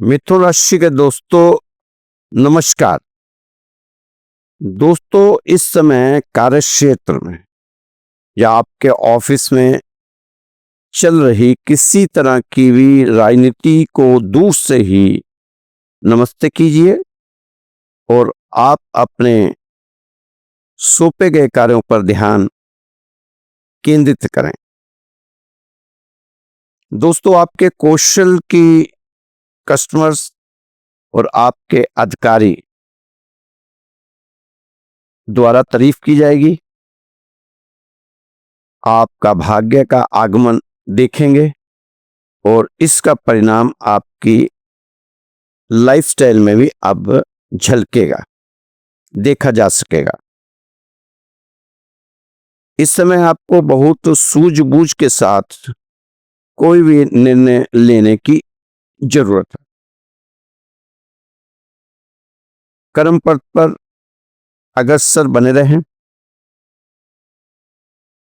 मिथुन राशि के दोस्तों, नमस्कार। दोस्तों, इस समय कार्य क्षेत्र में या आपके ऑफिस में चल रही किसी तरह की भी राजनीति को दूर से ही नमस्ते कीजिए और आप अपने सौंपे गए कार्यों पर ध्यान केंद्रित करें। दोस्तों, आपके कौशल की कस्टमर्स और आपके अधिकारी द्वारा तारीफ की जाएगी। आपका भाग्य का आगमन देखेंगे और इसका परिणाम आपकी लाइफस्टाइल में भी अब झलकेगा, देखा जा सकेगा। इस समय आपको बहुत सूझबूझ के साथ कोई भी निर्णय लेने की जरूरत है। कर्म पथ पर अग्रसर बने रहें।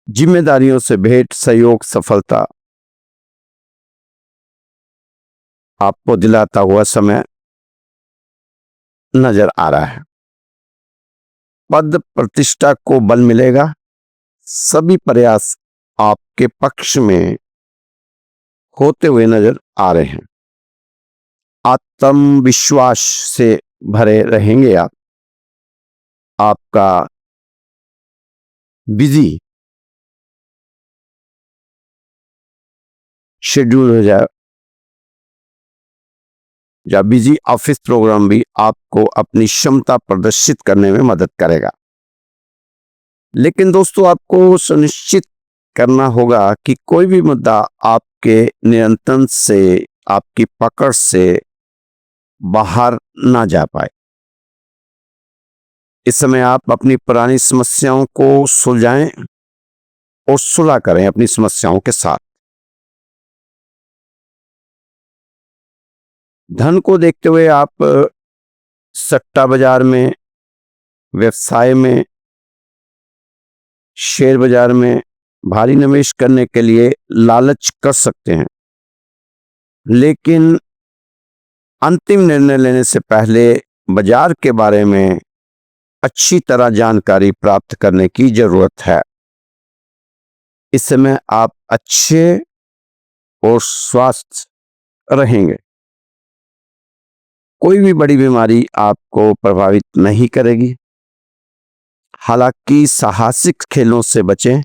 जिम्मेदारियों से भेंट सहयोग सफलता आपको दिलाता हुआ समय नजर आ रहा है। पद प्रतिष्ठा को बल मिलेगा। सभी प्रयास आपके पक्ष में होते हुए नजर आ रहे हैं। आत्मविश्वास से भरे रहेंगे आप। आपका बिजी शेड्यूल हो जाए या बिजी ऑफिस प्रोग्राम भी आपको अपनी क्षमता प्रदर्शित करने में मदद करेगा। लेकिन दोस्तों, आपको सुनिश्चित करना होगा कि कोई भी मुद्दा आपके नियंत्रण से, आपकी पकड़ से बाहर ना जा पाए। इस समय आप अपनी पुरानी समस्याओं को सुलझाएं और सुलह करें अपनी समस्याओं के साथ। धन को देखते हुए आप सट्टा बाजार में, व्यवसाय में, शेयर बाजार में भारी निवेश करने के लिए लालच कर सकते हैं, लेकिन अंतिम निर्णय लेने से पहले बाजार के बारे में अच्छी तरह जानकारी प्राप्त करने की जरूरत है। इस समय आप अच्छे और स्वस्थ रहेंगे। कोई भी बड़ी बीमारी आपको प्रभावित नहीं करेगी। हालांकि साहसिक खेलों से बचें।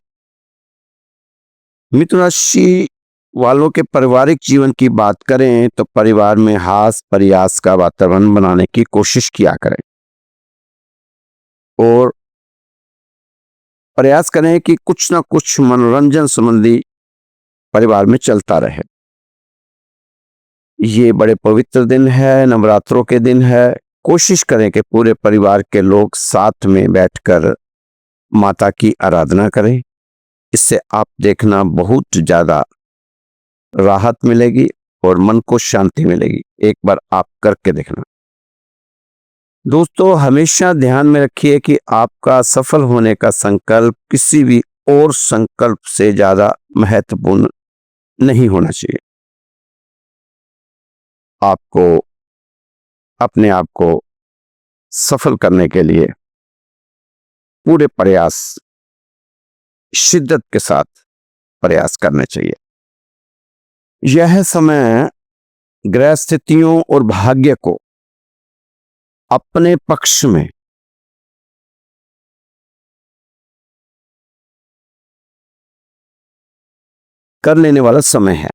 मिथुन राशि वालों के पारिवारिक जीवन की बात करें तो परिवार में हास प्रयास का वातावरण बनाने की कोशिश किया करें और प्रयास करें कि कुछ ना कुछ मनोरंजन संबंधी परिवार में चलता रहे। ये बड़े पवित्र दिन है, नवरात्रों के दिन है। कोशिश करें कि पूरे परिवार के लोग साथ में बैठकर माता की आराधना करें। इससे आप देखना बहुत ज्यादा राहत मिलेगी और मन को शांति मिलेगी। एक बार आप करके देखना। दोस्तों, हमेशा ध्यान में रखिए कि आपका सफल होने का संकल्प किसी भी और संकल्प से ज्यादा महत्वपूर्ण नहीं होना चाहिए। आपको अपने आप को सफल करने के लिए पूरे प्रयास, शिद्दत के साथ प्रयास करने चाहिए। यह समय ग्रह स्थितियों और भाग्य को अपने पक्ष में कर लेने वाला समय है।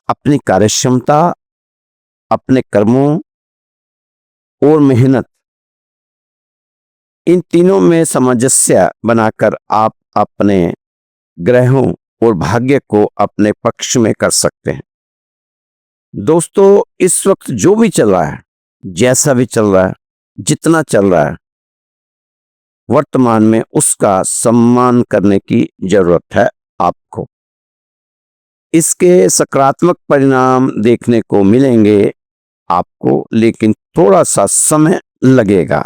अपनी कार्यक्षमता, अपने कर्मों और मेहनत, इन तीनों में सामंजस्य बनाकर आप अपने ग्रहों और भाग्य को अपने पक्ष में कर सकते हैं। दोस्तों, इस वक्त जो भी चल रहा है, जैसा भी चल रहा है, जितना चल रहा है, वर्तमान में उसका सम्मान करने की जरूरत है आपको। इसके सकारात्मक परिणाम देखने को मिलेंगे आपको, लेकिन थोड़ा सा समय लगेगा।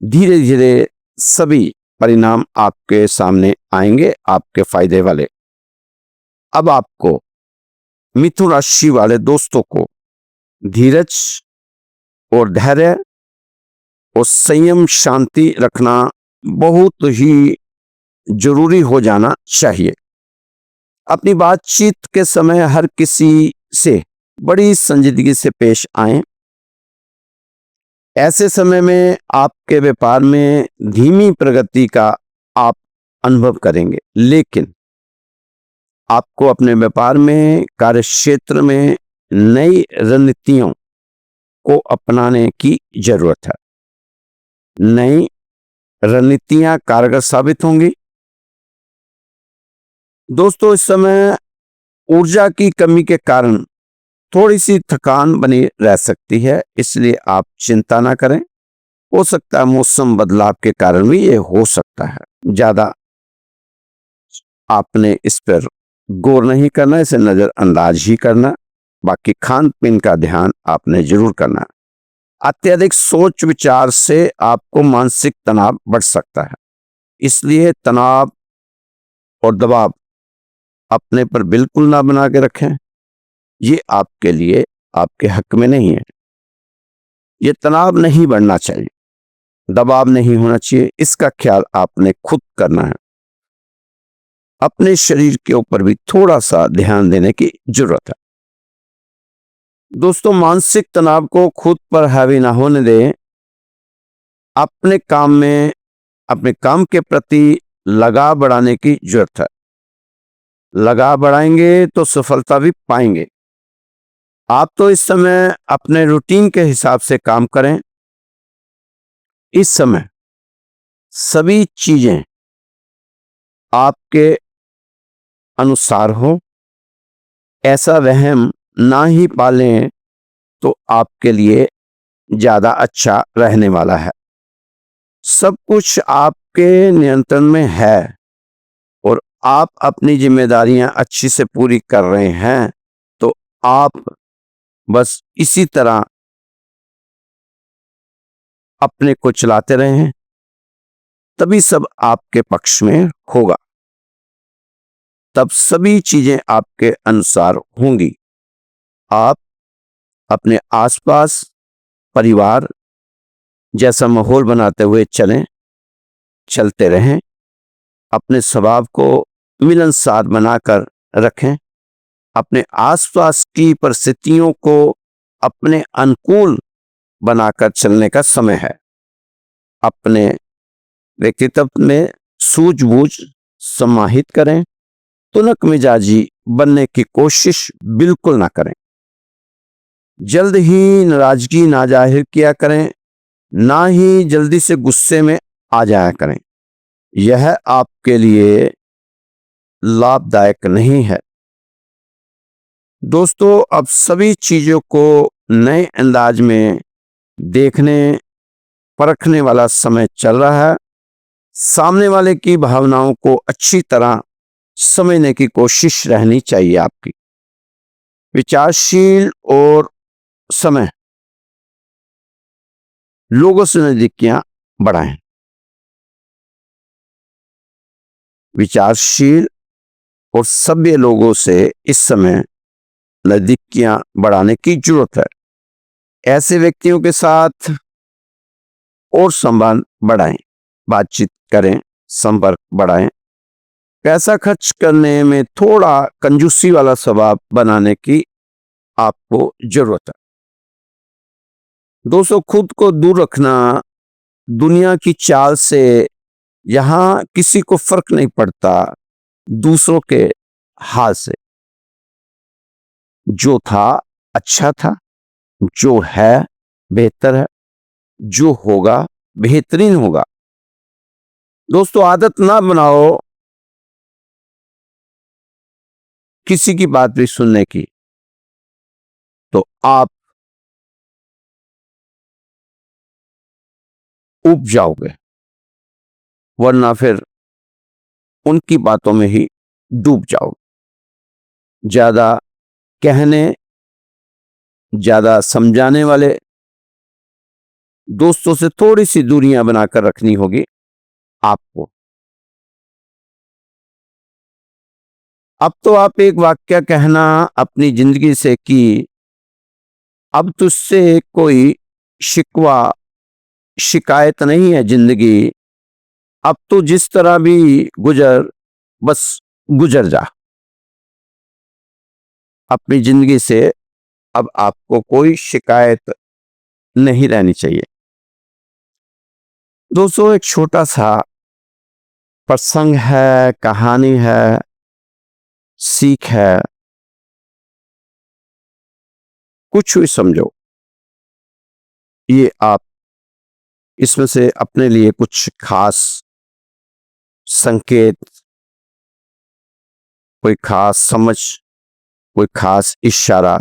धीरे धीरे सभी परिणाम आपके सामने आएंगे, आपके फायदे वाले। अब आपको मिथुन राशि वाले दोस्तों को धीरज और धैर्य और संयम शांति रखना बहुत ही जरूरी हो जाना चाहिए। अपनी बातचीत के समय हर किसी से बड़ी संजीदगी से पेश आएं। ऐसे समय में आपके व्यापार में धीमी प्रगति का आप अनुभव करेंगे, लेकिन आपको अपने व्यापार में, कार्य क्षेत्र में नई रणनीतियों को अपनाने की जरूरत है। नई रणनीतियां कारगर साबित होंगी। दोस्तों, इस समय ऊर्जा की कमी के कारण थोड़ी सी थकान बनी रह सकती है, इसलिए आप चिंता ना करें। हो सकता है मौसम बदलाव के कारण भी ये हो सकता है। ज्यादा आपने इस पर गौर नहीं करना, इसे नजरअंदाज ही करना। बाकी खान पीन का ध्यान आपने जरूर करना। अत्यधिक सोच विचार से आपको मानसिक तनाव बढ़ सकता है, इसलिए तनाव और दबाव अपने पर बिल्कुल ना बना के रखें। ये आपके लिए, आपके हक में नहीं है। ये तनाव नहीं बढ़ना चाहिए, दबाव नहीं होना चाहिए। इसका ख्याल आपने खुद करना है। अपने शरीर के ऊपर भी थोड़ा सा ध्यान देने की जरूरत है। दोस्तों, मानसिक तनाव को खुद पर हावी ना होने दें। अपने काम में, अपने काम के प्रति लगाव बढ़ाने की जरूरत है। लगाव बढ़ाएंगे तो सफलता भी पाएंगे। आप तो इस समय अपने रूटीन के हिसाब से काम करें। इस समय सभी चीजें आपके अनुसार हो, ऐसा वहम ना ही पालें तो आपके लिए ज्यादा अच्छा रहने वाला है। सब कुछ आपके नियंत्रण में है और आप अपनी जिम्मेदारियां अच्छी से पूरी कर रहे हैं, तो आप बस इसी तरह अपने को चलाते रहें, तभी सब आपके पक्ष में होगा। तब सभी चीजें आपके अनुसार होंगी। आप अपने आसपास परिवार जैसा माहौल बनाते हुए चलते रहें। अपने स्वभाव को मिलनसार बनाकर रखें। अपने आसपास की परिस्थितियों को अपने अनुकूल बनाकर चलने का समय है। अपने व्यक्तित्व में सूझबूझ समाहित करें। तुनक मिजाजी बनने की कोशिश बिल्कुल ना करें। जल्द ही नाराजगी ना जाहिर किया करें, ना ही जल्दी से गुस्से में आ जाया करें। यह आपके लिए लाभदायक नहीं है। दोस्तों, अब सभी चीजों को नए अंदाज में देखने परखने वाला समय चल रहा है। सामने वाले की भावनाओं को अच्छी तरह समझने की कोशिश रहनी चाहिए आपकी। विचारशील और समय लोगों से नजदीकियां बढ़ाएं। विचारशील और सभ्य लोगों से इस समय नजदीकियां बढ़ाने की जरूरत है। ऐसे व्यक्तियों के साथ और संबंध बढ़ाएं, बातचीत करें, संपर्क बढ़ाएं। पैसा खर्च करने में थोड़ा कंजूसी वाला स्वभाव बनाने की आपको जरूरत है। दोस्तों, खुद को दूर रखना। दुनिया की चाल से यहां किसी को फर्क नहीं पड़ता दूसरों के हाल से। जो था अच्छा था, जो है बेहतर है, जो होगा बेहतरीन होगा। दोस्तों, आदत ना बनाओ किसी की बात भी सुनने की, तो आप उब जाओगे, वरना फिर उनकी बातों में ही डूब जाओगे। ज्यादा कहने, ज्यादा समझाने वाले दोस्तों से थोड़ी सी दूरियां बनाकर रखनी होगी आपको। अब तो आप एक वाक्य कहना अपनी जिंदगी से कि अब तुझसे कोई शिकवा शिकायत नहीं है जिंदगी, अब तो जिस तरह भी गुजर बस गुजर जा। अपनी जिंदगी से अब आपको कोई शिकायत नहीं रहनी चाहिए। दोस्तों, एक छोटा सा प्रसंग है, कहानी है, सीख है, कुछ भी समझो। ये आप इसमें से अपने लिए कुछ खास संकेत, कोई खास समझ, कोई खास इशारा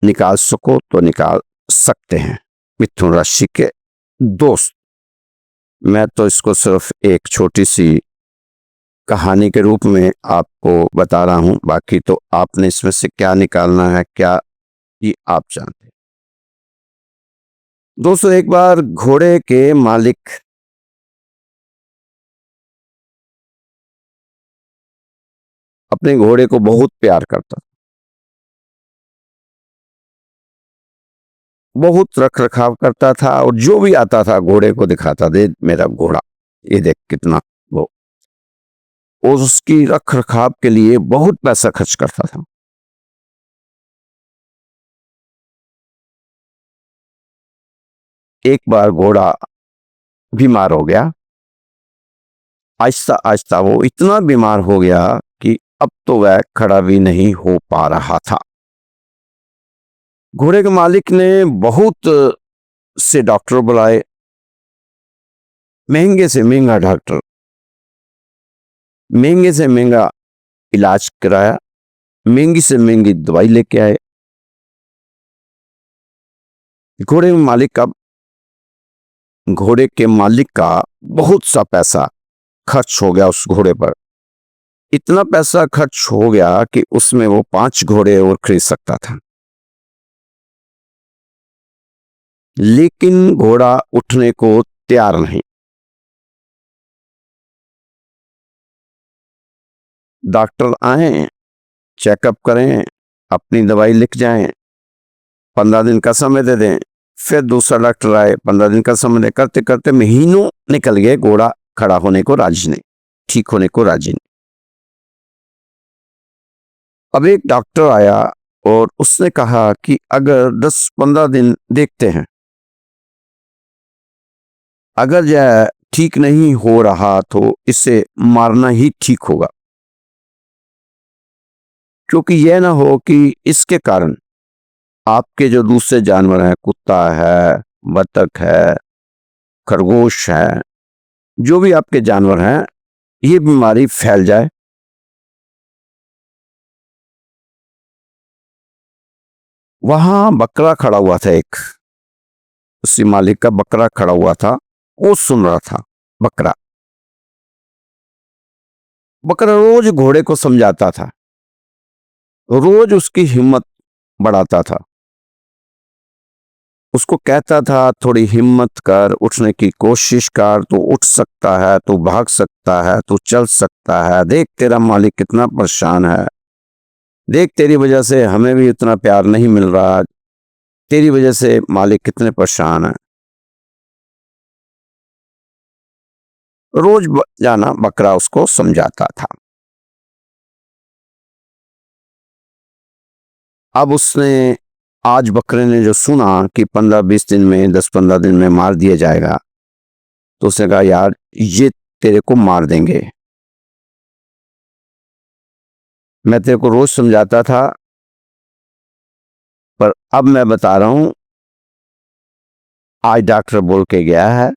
निकाल सको तो निकाल सकते हैं। मिथुन राशि के दोस्त, मैं तो इसको सिर्फ एक छोटी सी कहानी के रूप में आपको बता रहा हूं, बाकी तो आपने इसमें से क्या निकालना है, क्या ये आप जानते हैं। दोस्तों, एक बार घोड़े के मालिक अपने घोड़े को बहुत प्यार करता, बहुत रख रखाव करता था, और जो भी आता था घोड़े को दिखाता, दे मेरा घोड़ा, ये देख कितना वो, और उसकी रख रखाव के लिए बहुत पैसा खर्च करता था। एक बार घोड़ा बीमार हो गया। आहिस्ता आहिस्ता वो इतना बीमार हो गया कि अब तो वह खड़ा भी नहीं हो पा रहा था। घोड़े के मालिक ने बहुत से डॉक्टर बुलाए, महंगे से महंगा डॉक्टर, महंगे से महंगा इलाज कराया, महंगी से महंगी दवाई लेके आए। घोड़े के मालिक का घोड़े के मालिक का बहुत सा पैसा खर्च हो गया उस घोड़े पर। इतना पैसा खर्च हो गया कि उसमें वो 5 घोड़े और खरीद सकता था, लेकिन घोड़ा उठने को तैयार नहीं। डॉक्टर आए, चेकअप करें, अपनी दवाई लिख जाएं, 15 दिन का समय दे दें। फिर दूसरा डॉक्टर आए, 15 दिन का समय दे, करते करते महीनों निकल गए, घोड़ा खड़ा होने को राजी नहीं, ठीक होने को राजी नहीं। अब एक डॉक्टर आया और उसने कहा कि अगर 10-15 दिन देखते हैं, अगर यह ठीक नहीं हो रहा तो इसे मारना ही ठीक होगा, क्योंकि यह ना हो कि इसके कारण आपके जो दूसरे जानवर हैं, कुत्ता है, बतख है, खरगोश है, जो भी आपके जानवर हैं, ये बीमारी फैल जाए। वहां बकरा खड़ा हुआ था, एक उसी मालिक का बकरा खड़ा हुआ था, वो सुन रहा था। बकरा बकरा रोज घोड़े को समझाता था, रोज उसकी हिम्मत बढ़ाता था, उसको कहता था थोड़ी हिम्मत कर, उठने की कोशिश कर, तू उठ सकता है, तू भाग सकता है, तू चल सकता है, देख तेरा मालिक कितना परेशान है, देख तेरी वजह से हमें भी इतना प्यार नहीं मिल रहा, तेरी वजह से मालिक कितने परेशान है। रोज जाना बकरा उसको समझाता था। अब उसने आज बकरे ने जो सुना कि 15-20 दिन में, 10-15 दिन में मार दिया जाएगा, तो उसने कहा यार ये तेरे को मार देंगे, मैं तेरे को रोज समझाता था, पर अब मैं बता रहा हूं, आज डॉक्टर बोल के गया है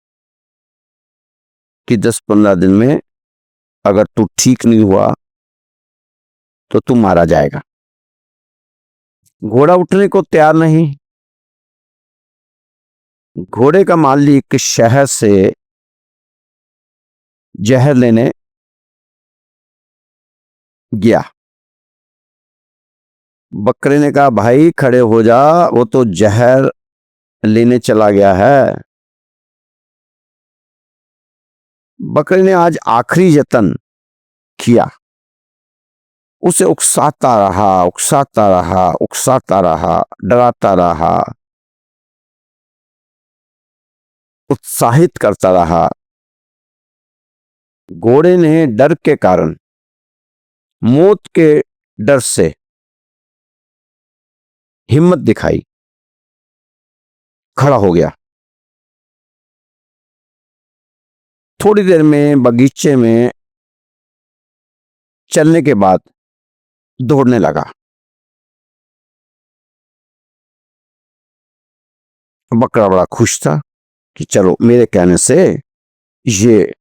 कि 10-15 दिन में अगर तू ठीक नहीं हुआ तो तू मारा जाएगा। घोड़ा उठने को तैयार नहीं। घोड़े का मालिक शहर से जहर लेने गया। बकरे ने कहा भाई खड़े हो जा, वो तो जहर लेने चला गया है। बकरे ने आज आखिरी यत्न किया। उसे उकसाता रहा, उकसाता रहा, उकसाता रहा, डराता रहा, उत्साहित करता रहा। घोड़े ने डर के कारण, मौत के डर से हिम्मत दिखाई, खड़ा हो गया। थोड़ी देर में बगीचे में चलने के बाद दौड़ने लगा। बकरा बड़ा खुश था कि चलो मेरे कहने से ये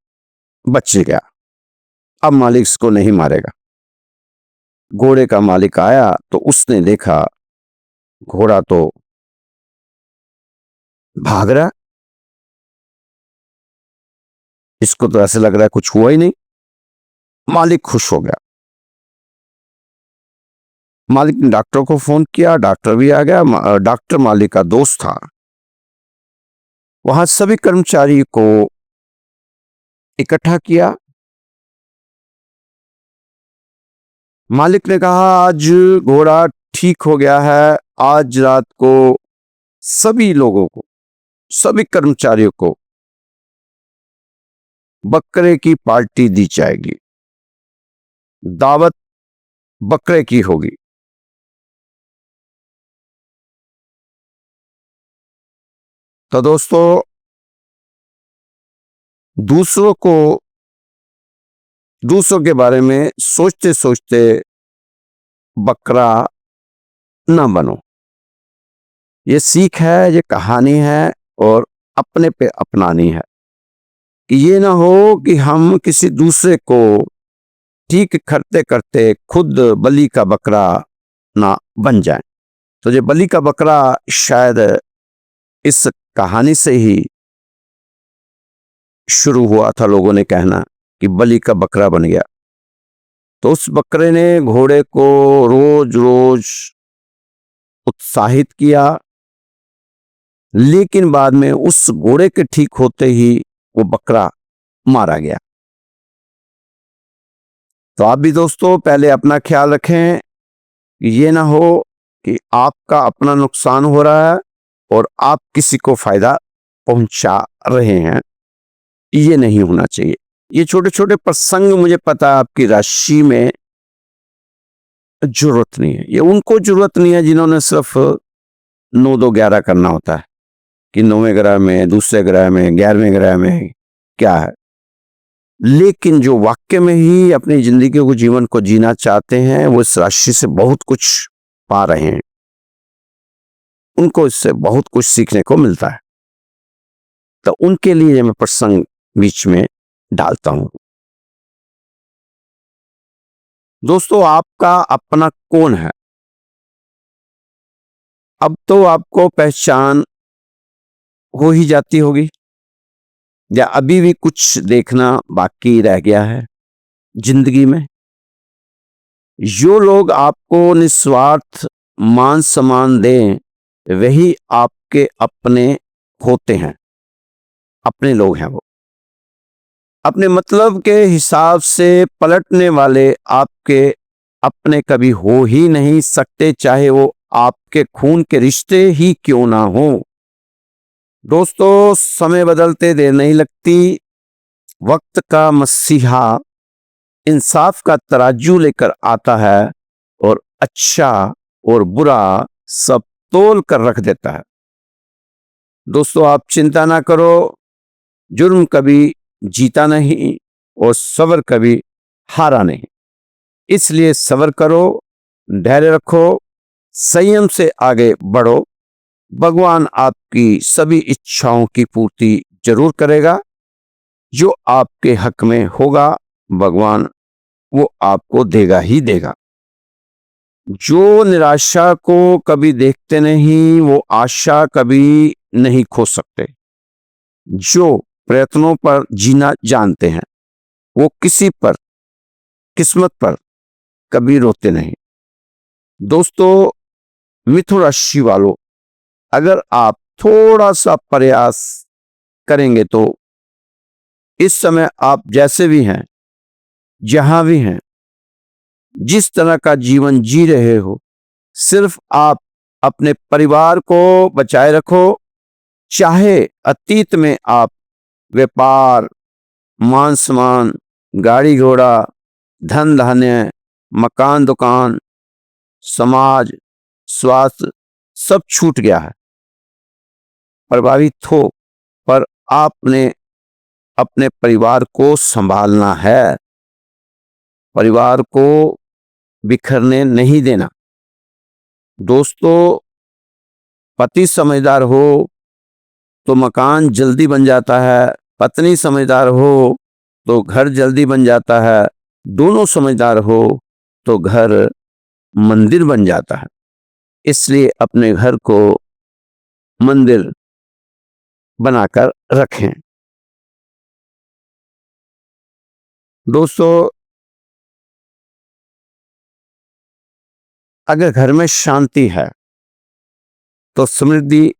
बच गया, अब मालिक इसको नहीं मारेगा। घोड़े का मालिक आया तो उसने देखा घोड़ा तो भाग रहा, इसको तो ऐसे लग रहा है कुछ हुआ ही नहीं। मालिक खुश हो गया। मालिक ने डॉक्टर को फोन किया, डॉक्टर भी आ गया। डॉक्टर मालिक का दोस्त था। वहां सभी कर्मचारी को इकट्ठा किया। मालिक ने कहा आज घोड़ा ठीक हो गया है, आज रात को सभी लोगों को, सभी कर्मचारियों को बकरे की पार्टी दी जाएगी, दावत बकरे की होगी। तो दोस्तों, दूसरों के बारे में सोचते सोचते बकरा न बनो। ये सीख है, ये कहानी है और अपने पे अपनानी है कि ये ना हो कि हम किसी दूसरे को ठीक करते करते खुद बलि का बकरा ना बन जाए। तो ये बलि का बकरा शायद इस कहानी से ही शुरू हुआ था। लोगों ने कहना कि बलि का बकरा बन गया। तो उस बकरे ने घोड़े को रोज रोज उत्साहित किया, लेकिन बाद में उस घोड़े के ठीक होते ही वो बकरा मारा गया। तो आप भी दोस्तों पहले अपना ख्याल रखें, ये ना हो कि आपका अपना नुकसान हो रहा है और आप किसी को फायदा पहुंचा रहे हैं। ये नहीं होना चाहिए। ये छोटे छोटे प्रसंग, मुझे पता है आपकी राशि में जरूरत नहीं है। ये उनको जरूरत नहीं है जिन्होंने सिर्फ 9 2 11 करना होता है कि 9वें ग्रह में, दूसरे ग्रह में, 11वें ग्रह में क्या है। लेकिन जो वाक्य में ही अपनी जिंदगी को, जीवन को जीना चाहते हैं, वो इस राशि से बहुत कुछ पा रहे हैं। उनको इससे बहुत कुछ सीखने को मिलता है। तो उनके लिए मैं प्रसंग बीच में डालता हूं। दोस्तों, आपका अपना कौन है? अब तो आपको पहचान हो ही जाती होगी, या अभी भी कुछ देखना बाकी रह गया है जिंदगी में? जो लोग आपको निस्वार्थ मान सम्मान दें, वही आपके अपने होते हैं, अपने लोग हैं। वो अपने मतलब के हिसाब से पलटने वाले आपके अपने कभी हो ही नहीं सकते, चाहे वो आपके खून के रिश्ते ही क्यों ना हो। दोस्तों, समय बदलते देर नहीं लगती। वक्त का मसीहा इंसाफ का तराजू लेकर आता है और अच्छा और बुरा सब तोल कर रख देता है। दोस्तों, आप चिंता ना करो। जुर्म कभी जीता नहीं और सब्र कभी हारा नहीं। इसलिए सब्र करो, धैर्य रखो, संयम से आगे बढ़ो। भगवान आपकी सभी इच्छाओं की पूर्ति जरूर करेगा। जो आपके हक में होगा, भगवान वो आपको देगा ही देगा। जो निराशा को कभी देखते नहीं, वो आशा कभी नहीं खो सकते। जो प्रयत्नों पर जीना जानते हैं, वो किसी पर, किस्मत पर कभी रोते नहीं। दोस्तों, मिथुन राशि वालों, अगर आप थोड़ा सा प्रयास करेंगे तो इस समय आप जैसे भी हैं, जहां भी हैं, जिस तरह का जीवन जी रहे हो, सिर्फ आप अपने परिवार को बचाए रखो। चाहे अतीत में आप व्यापार, मान सम्मान, गाड़ी घोड़ा, धन धान्य, मकान दुकान, समाज, स्वास्थ्य सब छूट गया है, प्रभावित हो, पर आपने अपने परिवार को संभालना है, परिवार को बिखरने नहीं देना। दोस्तों, पति समझदार हो तो मकान जल्दी बन जाता है, पत्नी समझदार हो तो घर जल्दी बन जाता है, दोनों समझदार हो तो घर मंदिर बन जाता है। इसलिए अपने घर को मंदिर बनाकर रखें। दोस्तों, अगर घर में शांति है तो समृद्धि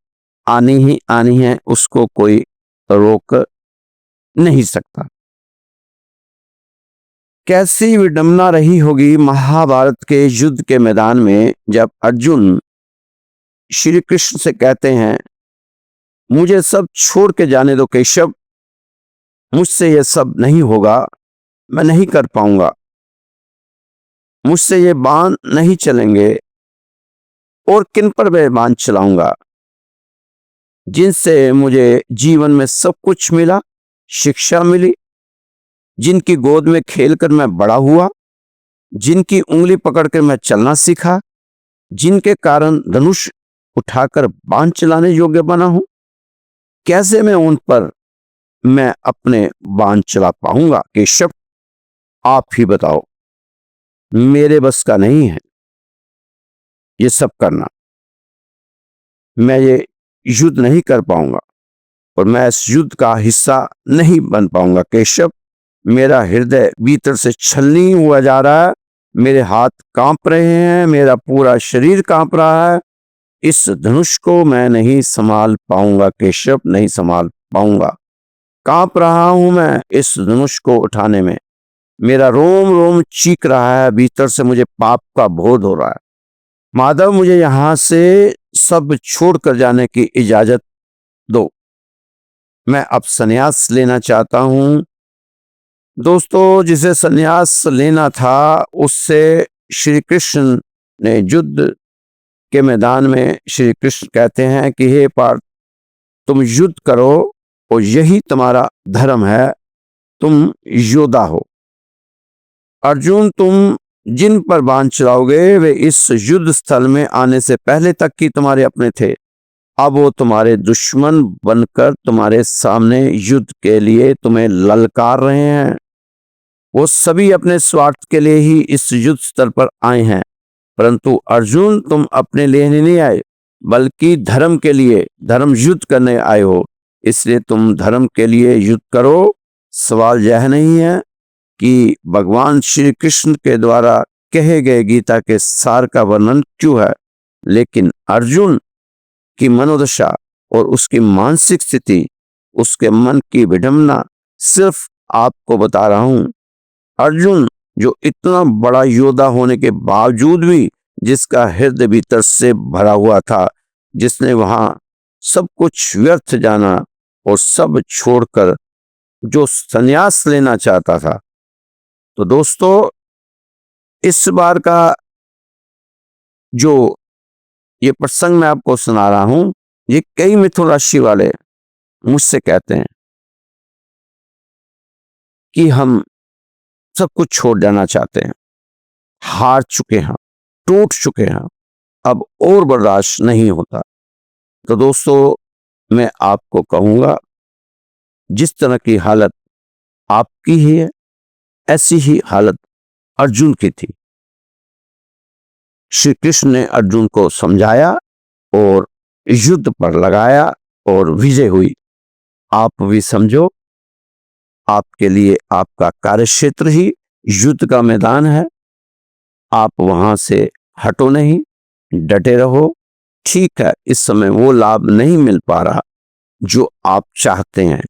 आनी ही आनी है, उसको कोई रोक नहीं सकता। कैसी विडंबना रही होगी महाभारत के युद्ध के मैदान में, जब अर्जुन श्री कृष्ण से कहते हैं, मुझे सब छोड़ के जाने दो केशव, मुझसे ये सब नहीं होगा, मैं नहीं कर पाऊंगा, मुझसे ये बाण नहीं चलेंगे, और किन पर मैं बाण चलाऊंगा जिनसे मुझे जीवन में सब कुछ मिला, शिक्षा मिली, जिनकी गोद में खेलकर मैं बड़ा हुआ, जिनकी उंगली पकड़कर मैं चलना सीखा, जिनके कारण धनुष उठाकर बाण चलाने योग्य बना हूं। कैसे मैं अपने बाण चला पाऊंगा केशव? आप ही बताओ, मेरे बस का नहीं है ये सब करना, मैं ये युद्ध नहीं कर पाऊंगा और मैं इस युद्ध का हिस्सा नहीं बन पाऊंगा केशव। मेरा हृदय भीतर से छलनी हुआ जा रहा है, मेरे हाथ कांप रहे हैं, मेरा पूरा शरीर कांप रहा है, इस धनुष को मैं नहीं संभाल पाऊंगा केशव, नहीं संभाल पाऊंगा। कांप रहा हूं मैं इस धनुष को उठाने में, मेरा रोम रोम चीख रहा है, भीतर से मुझे पाप का बोध हो रहा है। माधव, मुझे यहां से सब छोड़कर जाने की इजाजत दो, मैं अब संन्यास लेना चाहता हूं। दोस्तों, जिसे संन्यास लेना था उससे श्री कृष्ण ने युद्ध के मैदान में, श्री कृष्ण कहते हैं कि हे पार्थ, तुम युद्ध करो और यही तुम्हारा धर्म है, तुम योद्धा हो। अर्जुन, तुम जिन पर बाण चलाओगे वे इस युद्ध स्थल में आने से पहले तक ही तुम्हारे अपने थे, अब वो तुम्हारे दुश्मन बनकर तुम्हारे सामने युद्ध के लिए तुम्हें ललकार रहे हैं। वो सभी अपने स्वार्थ के लिए ही इस युद्ध स्थल पर आए हैं, परंतु अर्जुन, तुम अपने लिए नहीं आए बल्कि धर्म के लिए, धर्म युद्ध करने आए हो, इसलिए तुम धर्म के लिए युद्ध करो। सवाल यह नहीं है कि भगवान श्री कृष्ण के द्वारा कहे गए गीता के सार का वर्णन क्यों है, लेकिन अर्जुन की मनोदशा और उसकी मानसिक स्थिति, उसके मन की विडंबना सिर्फ आपको बता रहा हूं। अर्जुन, जो इतना बड़ा योद्धा होने के बावजूद भी, जिसका हृदय भीतर से भरा हुआ था, जिसने वहां सब कुछ व्यर्थ जाना और सब छोड़कर जो संन्यास लेना चाहता था। तो दोस्तों, इस बार का जो ये प्रसंग मैं आपको सुना रहा हूं, ये कई मिथुन राशि वाले मुझसे कहते हैं कि हम सब कुछ छोड़ जाना चाहते हैं, हार चुके हैं, टूट चुके हैं, अब और बर्दाश्त नहीं होता। तो दोस्तों, मैं आपको कहूंगा, जिस तरह की हालत आपकी ही है, ऐसी ही हालत अर्जुन की थी। श्री कृष्ण ने अर्जुन को समझाया और युद्ध पर लगाया और विजय हुई। आप भी समझो, आपके लिए आपका कार्यक्षेत्र ही युद्ध का मैदान है, आप वहां से हटो नहीं, डटे रहो। ठीक है, इस समय वो लाभ नहीं मिल पा रहा जो आप चाहते हैं,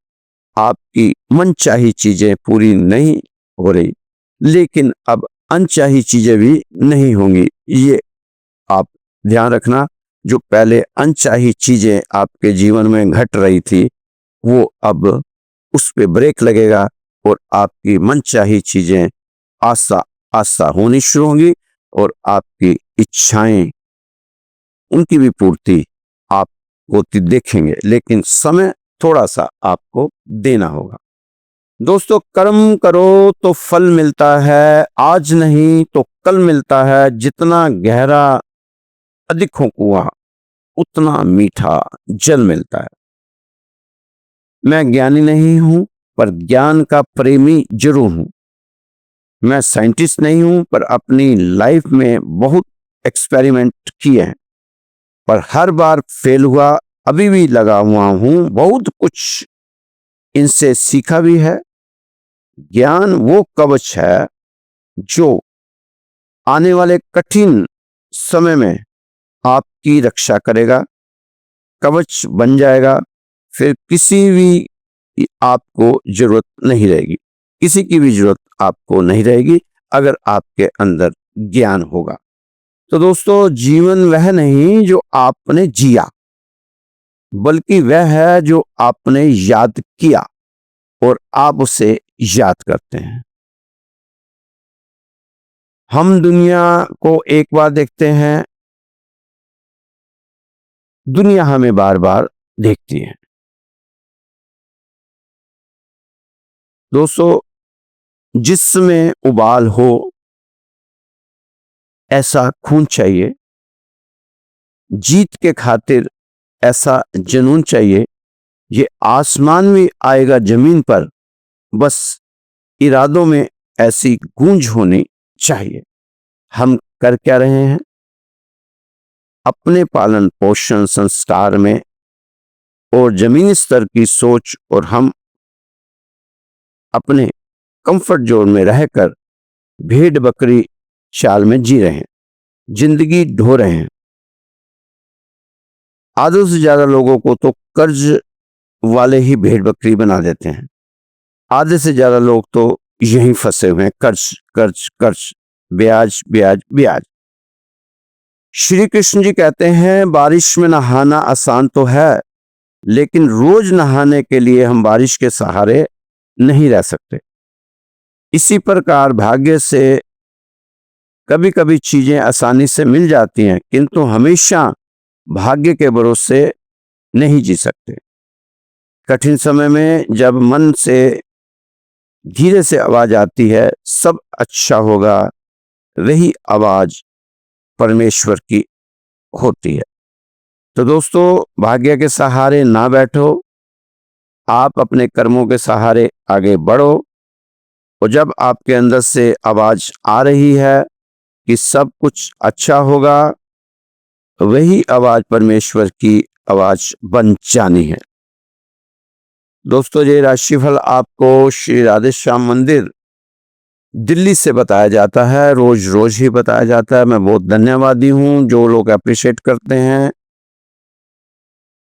आपकी मनचाही चीजें पूरी नहीं हो रही, लेकिन अब अनचाही चीजें भी नहीं होंगी। ये आप ध्यान रखना, जो पहले अनचाही चीजें आपके जीवन में घट रही थी, वो अब उस पे ब्रेक लगेगा और आपकी मनचाही चीजें आस्ता आस्ता होनी शुरू होंगी और आपकी इच्छाएं, उनकी भी पूर्ति आप होती देखेंगे, लेकिन समय थोड़ा सा आपको देना होगा। दोस्तों, कर्म करो तो फल मिलता है, आज नहीं तो कल मिलता है। जितना गहरा अधिक हो कुआं, उतना मीठा जल मिलता है। मैं ज्ञानी नहीं हूं, पर ज्ञान का प्रेमी जरूर हूं। मैं साइंटिस्ट नहीं हूं, पर अपनी लाइफ में बहुत एक्सपेरिमेंट किए हैं, पर हर बार फेल हुआ। अभी भी लगा हुआ हूं, बहुत कुछ इनसे सीखा भी है। ज्ञान वो कवच है जो आने वाले कठिन समय में आपकी रक्षा करेगा, कवच बन जाएगा। फिर किसी भी आपको जरूरत नहीं रहेगी, किसी की भी जरूरत आपको नहीं रहेगी, अगर आपके अंदर ज्ञान होगा। तो दोस्तों, जीवन वह नहीं जो आपने जिया, बल्कि वह है जो आपने याद किया और आप उसे याद करते हैं। हम दुनिया को एक बार देखते हैं, दुनिया हमें बार बार देखती है। दोस्तों, जिसमें उबाल हो ऐसा खून चाहिए, जीत के खातिर ऐसा जुनून चाहिए। ये आसमान भी आएगा जमीन पर, बस इरादों में ऐसी गूंज होनी चाहिए। हम कर क्या रहे हैं? अपने पालन पोषण संस्कार में और जमीनी स्तर की सोच, और हम अपने कंफर्ट जोन में रहकर भेड़ बकरी चाल में जी रहे हैं, जिंदगी ढो रहे हैं। आधे से ज्यादा लोगों को तो कर्ज वाले ही भेड़ बकरी बना देते हैं। आधे से ज्यादा लोग तो यहीं फंसे हुए हैं, कर्ज कर्ज कर्ज, ब्याज ब्याज ब्याज। श्री कृष्ण जी कहते हैं, बारिश में नहाना आसान तो है, लेकिन रोज नहाने के लिए हम बारिश के सहारे नहीं रह सकते। इसी प्रकार भाग्य से कभी कभी चीजें आसानी से मिल जाती हैं, किंतु हमेशा भाग्य के भरोसे नहीं जी सकते। कठिन समय में जब मन से धीरे से आवाज आती है, सब अच्छा होगा, वही आवाज परमेश्वर की होती है। तो दोस्तों, भाग्य के सहारे ना बैठो, आप अपने कर्मों के सहारे आगे बढ़ो। और जब आपके अंदर से आवाज आ रही है कि सब कुछ अच्छा होगा, वही आवाज परमेश्वर की आवाज बन जानी है। दोस्तों, ये राशिफल आपको श्री राधे श्याम मंदिर दिल्ली से बताया जाता है, रोज रोज ही बताया जाता है। मैं बहुत धन्यवादी हूं जो लोग अप्रिशिएट करते हैं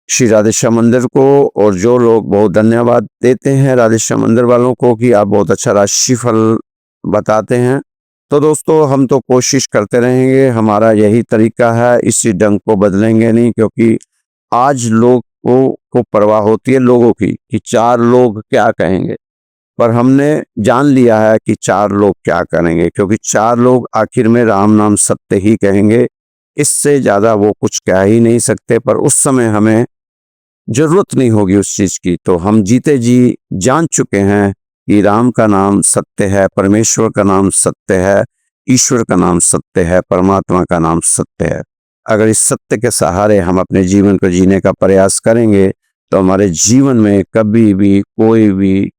श्री राधे श्याम मंदिर को, और जो लोग बहुत धन्यवाद देते हैं राधे श्याम मंदिर वालों को कि आप बहुत अच्छा राशिफल बताते हैं। तो दोस्तों, हम तो कोशिश करते रहेंगे, हमारा यही तरीका है, इसी ढंग को बदलेंगे नहीं, क्योंकि आज लोगों को परवाह होती है लोगों की कि चार लोग क्या कहेंगे, पर हमने जान लिया है कि चार लोग क्या करेंगे, क्योंकि चार लोग आखिर में राम नाम सत्य ही कहेंगे। इससे ज्यादा वो कुछ कह ही नहीं सकते, पर उस समय हमें जरूरत नहीं होगी उस चीज की। तो हम जीते जी जान चुके हैं कि राम का नाम सत्य है, परमेश्वर का नाम सत्य है, ईश्वर का नाम सत्य है, परमात्मा का नाम सत्य है। अगर इस सत्य के सहारे हम अपने जीवन को जीने का प्रयास करेंगे, तो हमारे जीवन में कभी भी कोई भी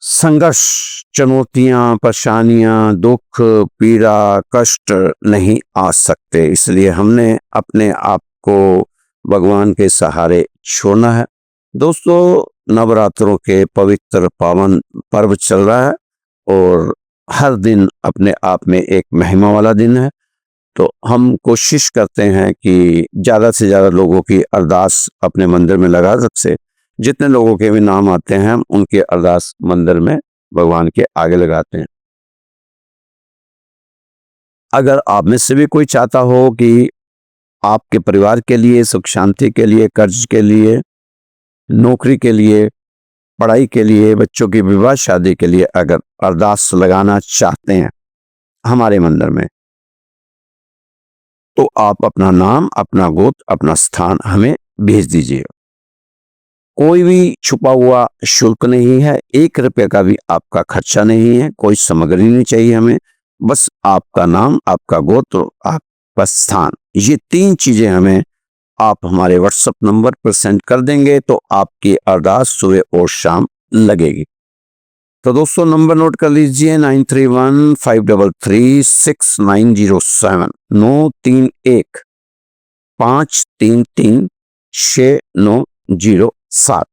संघर्ष, चुनौतियां, परेशानियां, दुख, पीड़ा, कष्ट नहीं आ सकते। इसलिए हमने अपने आप को भगवान के सहारे छोड़ना है। दोस्तों, नवरात्रों के पवित्र पावन पर्व चल रहा है और हर दिन अपने आप में एक महिमा वाला दिन है। तो हम कोशिश करते हैं कि ज्यादा से ज्यादा लोगों की अरदास अपने मंदिर में लगा सके, जितने लोगों के भी नाम आते हैं हम उनके अरदास मंदिर में भगवान के आगे लगाते हैं। अगर आप में से भी कोई चाहता हो कि आपके परिवार के लिए, सुख शांति के लिए, कर्ज के लिए, नौकरी के लिए, पढ़ाई के लिए, बच्चों की विवाह शादी के लिए अगर अरदास लगाना चाहते हैं हमारे मंदिर में, तो आप अपना नाम, अपना गोत्र, अपना स्थान हमें भेज दीजिए। कोई भी छुपा हुआ शुल्क नहीं है, 1 रुपये का भी आपका खर्चा नहीं है, कोई सामग्री नहीं चाहिए हमें, बस आपका नाम, आपका गोत्र, आपका स्थान, ये 3 चीजें हमें आप हमारे व्हाट्सएप नंबर पर सेंड कर देंगे तो आपकी अरदास सुबह और शाम लगेगी। तो दोस्तों नंबर नोट कर लीजिए 9315336907 931-533-6907।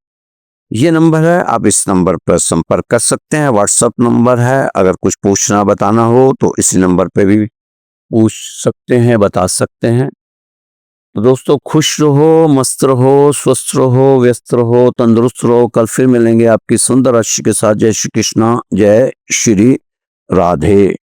ये नंबर है, आप इस नंबर पर संपर्क कर सकते हैं। व्हाट्सएप नंबर है, अगर कुछ पूछना बताना हो तो इसी नंबर पे भी पूछ सकते हैं, बता सकते हैं। तो दोस्तों खुश रहो, मस्त रहो, स्वस्थ रहो, व्यस्त रहो, तंदुरुस्त रहो। कल फिर मिलेंगे आपकी सुंदर राशि के साथ। जय श्री कृष्णा, जय श्री राधे।